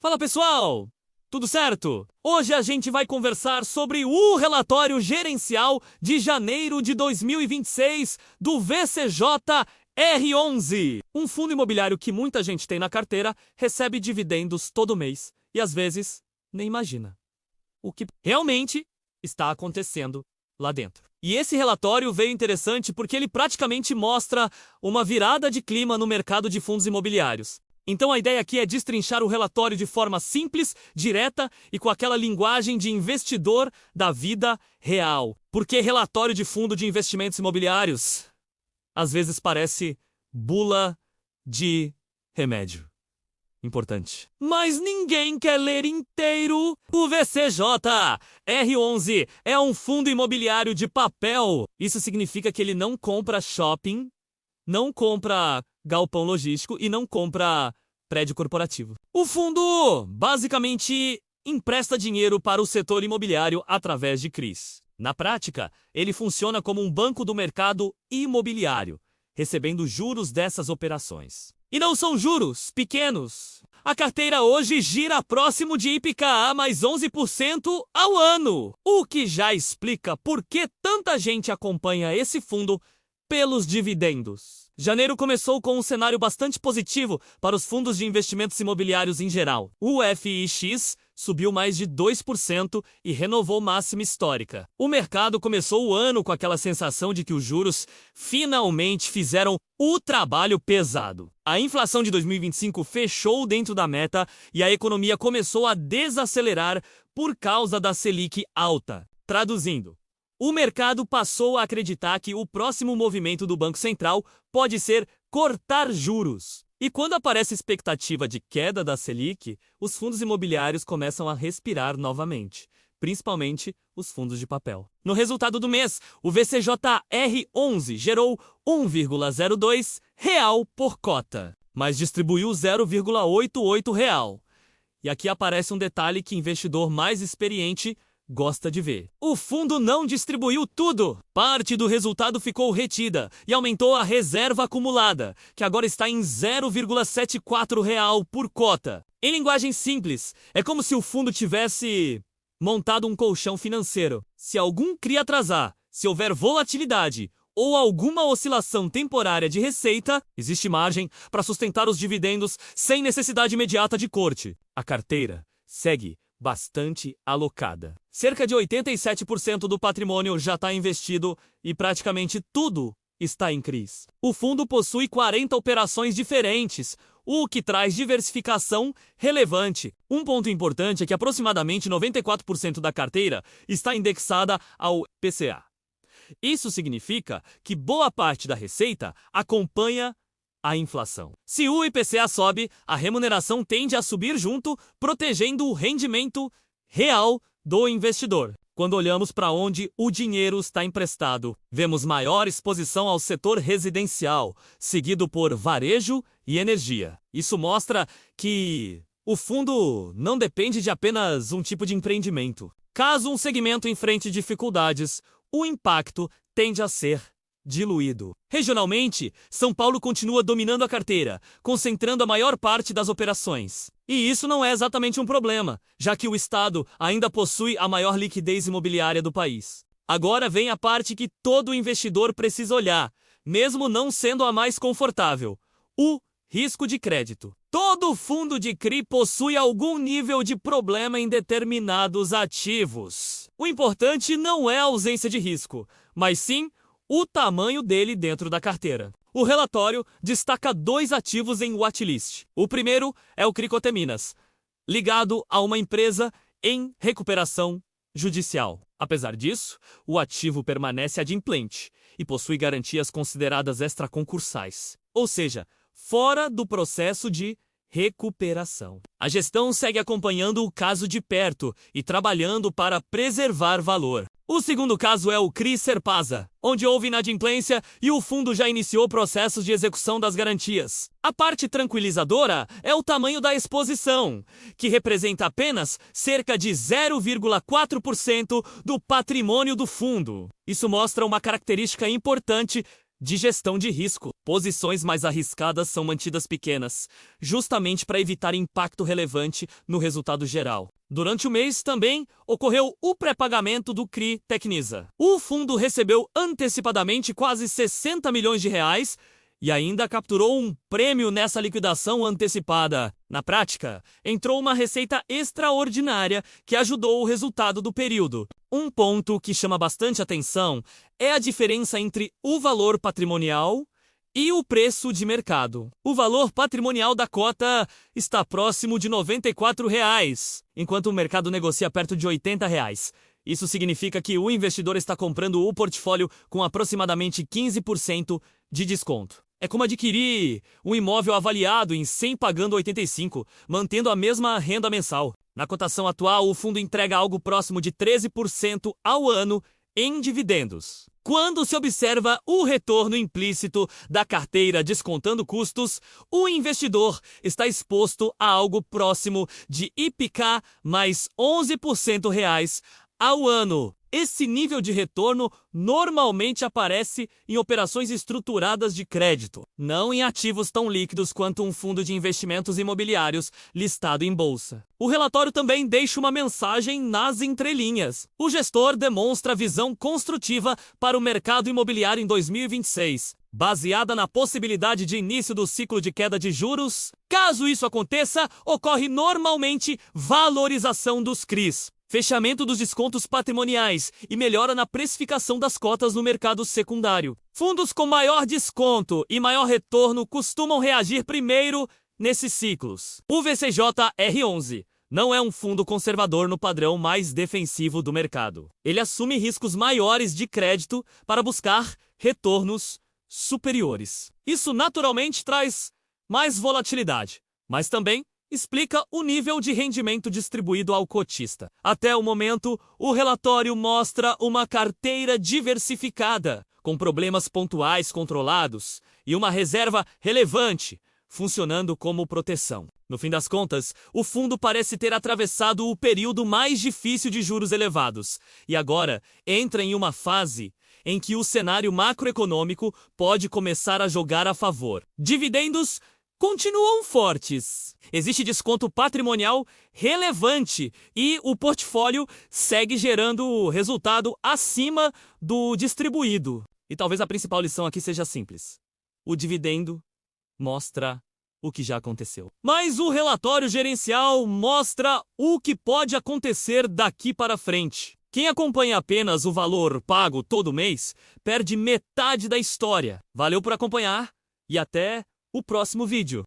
Fala pessoal, tudo certo? Hoje a gente vai conversar sobre o relatório gerencial de janeiro de 2026 do VCJ-R11. Um fundo imobiliário que muita gente tem na carteira recebe dividendos todo mês e às vezes nem imagina o que realmente está acontecendo lá dentro. E esse relatório veio interessante porque ele praticamente mostra uma virada de clima no mercado de fundos imobiliários. Então a ideia aqui é destrinchar o relatório de forma simples, direta e com aquela linguagem de investidor da vida real. Porque relatório de fundo de investimentos imobiliários às vezes parece bula de remédio. Importante. Mas ninguém quer ler inteiro. O VCJ-R11 é um fundo imobiliário de papel. Isso significa que ele não compra shopping, não compra galpão logístico e não compra prédio corporativo. O fundo basicamente empresta dinheiro para o setor imobiliário através de CRIs. Na prática, ele funciona como um banco do mercado imobiliário, recebendo juros dessas operações. E não são juros pequenos. A carteira hoje gira próximo de IPCA mais 11% ao ano, o que já explica por que tanta gente acompanha esse fundo pelos dividendos. Janeiro começou com um cenário bastante positivo para os fundos de investimentos imobiliários em geral. O FIX subiu mais de 2% e renovou máxima histórica. O mercado começou o ano com aquela sensação de que os juros finalmente fizeram o trabalho pesado. A inflação de 2025 fechou dentro da meta e a economia começou a desacelerar por causa da Selic alta. Traduzindo, o mercado passou a acreditar que o próximo movimento do Banco Central pode ser cortar juros. E quando aparece expectativa de queda da Selic, os fundos imobiliários começam a respirar novamente, principalmente os fundos de papel. No resultado do mês, o VCJ-R11 gerou 1,02 real por cota, mas distribuiu 0,88 real. E aqui aparece um detalhe que investidor mais experiente gosta de ver. O fundo não distribuiu tudo. Parte do resultado ficou retida e aumentou a reserva acumulada, que agora está em 0,74 real por cota. Em linguagem simples, é como se o fundo tivesse montado um colchão financeiro. Se algum CRI atrasar, se houver volatilidade ou alguma oscilação temporária de receita, existe margem para sustentar os dividendos sem necessidade imediata de corte. A carteira segue bastante alocada. Cerca de 87% do patrimônio já está investido e praticamente tudo está em CRIs. O fundo possui 40 operações diferentes, o que traz diversificação relevante. Um ponto importante é que aproximadamente 94% da carteira está indexada ao IPCA. Isso significa que boa parte da receita acompanha a inflação. Se o IPCA sobe, a remuneração tende a subir junto, protegendo o rendimento real do investidor. Quando olhamos para onde o dinheiro está emprestado, vemos maior exposição ao setor residencial, seguido por varejo e energia. Isso mostra que o fundo não depende de apenas um tipo de empreendimento. Caso um segmento enfrente dificuldades, o impacto tende a ser diluído. Regionalmente, São Paulo continua dominando a carteira, concentrando a maior parte das operações. E isso não é exatamente um problema, já que o estado ainda possui a maior liquidez imobiliária do país. Agora vem a parte que todo investidor precisa olhar, mesmo não sendo a mais confortável: o risco de crédito. Todo fundo de CRI possui algum nível de problema em determinados ativos. O importante não é a ausência de risco, mas sim o tamanho dele dentro da carteira. O relatório destaca 2 ativos em watchlist. O primeiro é o CRI Coteminas, ligado a uma empresa em recuperação judicial. Apesar disso, o ativo permanece adimplente e possui garantias consideradas extraconcursais, ou seja, fora do processo de recuperação. A gestão segue acompanhando o caso de perto e trabalhando para preservar valor. O segundo caso é o CRI Serpasa, onde houve inadimplência e o fundo já iniciou processos de execução das garantias. A parte tranquilizadora é o tamanho da exposição, que representa apenas cerca de 0,4% do patrimônio do fundo. Isso mostra uma característica importante de gestão de risco. Posições mais arriscadas são mantidas pequenas, justamente para evitar impacto relevante no resultado geral. Durante o mês também ocorreu o pré-pagamento do CRI Tecnisa. O fundo recebeu antecipadamente quase 60 milhões de reais e ainda capturou um prêmio nessa liquidação antecipada. Na prática, entrou uma receita extraordinária que ajudou o resultado do período. Um ponto que chama bastante atenção é a diferença entre o valor patrimonial e o preço de mercado. O valor patrimonial da cota está próximo de R$ 94, enquanto o mercado negocia perto de R$ 80. Isso significa que o investidor está comprando o portfólio com aproximadamente 15% de desconto. É como adquirir um imóvel avaliado em 100 pagando 85, mantendo a mesma renda mensal. Na cotação atual, o fundo entrega algo próximo de 13% ao ano em dividendos. Quando se observa o retorno implícito da carteira descontando custos, o investidor está exposto a algo próximo de IPCA mais 11% ao ano. Esse nível de retorno normalmente aparece em operações estruturadas de crédito, não em ativos tão líquidos quanto um fundo de investimentos imobiliários listado em bolsa. O relatório também deixa uma mensagem nas entrelinhas. O gestor demonstra visão construtiva para o mercado imobiliário em 2026, baseada na possibilidade de início do ciclo de queda de juros. Caso isso aconteça, ocorre normalmente valorização dos CRIs, fechamento dos descontos patrimoniais e melhora na precificação das cotas no mercado secundário. Fundos com maior desconto e maior retorno costumam reagir primeiro nesses ciclos. O VCJ-R11 não é um fundo conservador no padrão mais defensivo do mercado. Ele assume riscos maiores de crédito para buscar retornos superiores. Isso naturalmente traz mais volatilidade, mas também explica o nível de rendimento distribuído ao cotista. Até o momento, o relatório mostra uma carteira diversificada, com problemas pontuais controlados e uma reserva relevante, funcionando como proteção. No fim das contas, o fundo parece ter atravessado o período mais difícil de juros elevados e agora entra em uma fase em que o cenário macroeconômico pode começar a jogar a favor. Dividendos continuam fortes. Existe desconto patrimonial relevante e o portfólio segue gerando resultado acima do distribuído. E talvez a principal lição aqui seja simples. O dividendo mostra o que já aconteceu. Mas o relatório gerencial mostra o que pode acontecer daqui para frente. Quem acompanha apenas o valor pago todo mês perde metade da história. Valeu por acompanhar e até o próximo vídeo.